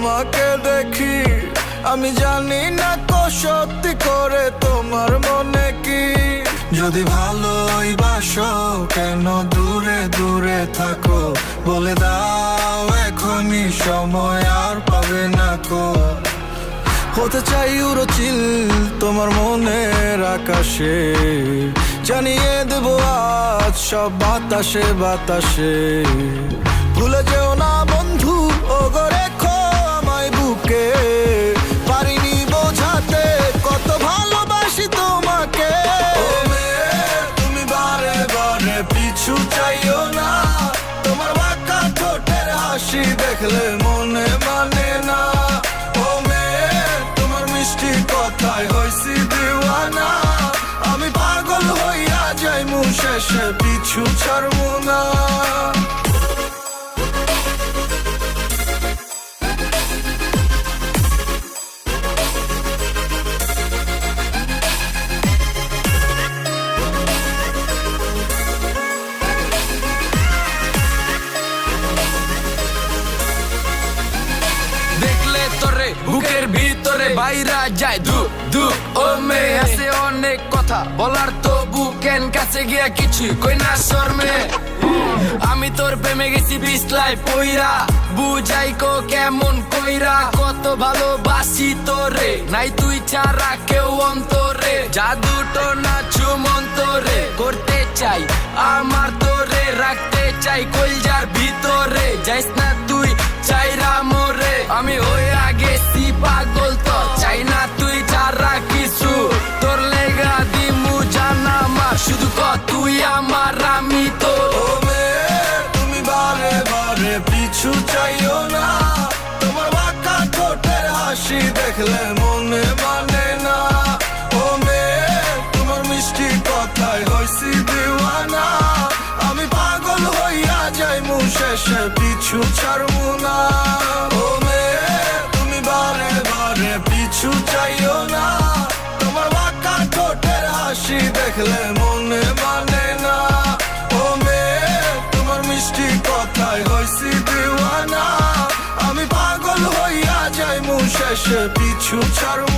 তোমাকে দেখি আমি জানি না সত্যি করে তোমার মনে কি। যদি ভালোই বাসো কেন দূরে দূরে থাকো, বলে দাও এখনই সময় আর পাবে না কো। হতে চাই উড়োচিল তোমার মনের আকাশে, জানিয়ে দেবো আজ সব বাতাসে বাতাসে। ভুলে যেও না বন্ধু ও গো রেখো আমায় বুকে, পারিনি বোঝাতে কত ভালোবাসি তোমাকে। ও মেয়ে তুমি বারে বারে পিছু চাইও না, তোমার বাঁকা ঠোঁটের হাসি দেখলে মনে মানে না। ও মেয়ে তোমার মিষ্টি কথায় হইছি দিওয়ানা, আমি পাগল হইয়া যাইমু শেষে পিছু ছাড়বো না। তোরে বুকের ভিতরে বাইরা যায় ধুক ধুক। ও মেয়ে আছে অনেক কথা বলার, তো বুকেন কাছে গিয়া কিছু কই না শর্মে। আমি তোর প্রেমে গেছি বিছলাই পইরা, বুঝাই কো কেমন কইরা কত ভালোবাসি তোরে, নাই তুই ছাড়া কেউ অন্তরে। জাদুটো না চুমন্তরে করতে চাই আমার তোরে, রাখতে চাই কলজার ভিতরে, যাইস না তুই চাইরা মোরে। আমি হইয়া গেছি পাগল তো চাই না তুই ছাড়া কিছু, তোর লেগা দিমু জানা আমার, শুধু ক তুই আমার আমি তো। ও মেয়ে তুমি বারে বারে পিছু চাইও না, তোমার বাঁকা ঠোঁটের হাসি দেখলে মনে মানে না। ও মেয়ে তোমার মিষ্টি কথায় হইছি দিওয়ানা, আমি পাগল হইয়া যাইমু শেষে পিছু ছাড়বো না। ও মেয়ে তুমি বারে বারে পিছু চাইও না, তোমার বাঁকা ঠোঁটের হাসি দেখলে মনে মানে না। ও মেয়ে তোমার মিষ্টি কথায় হইছি দিওয়ানা, আমি পাগল হইয়া যাইমু শেষে পিছু ছাড়বো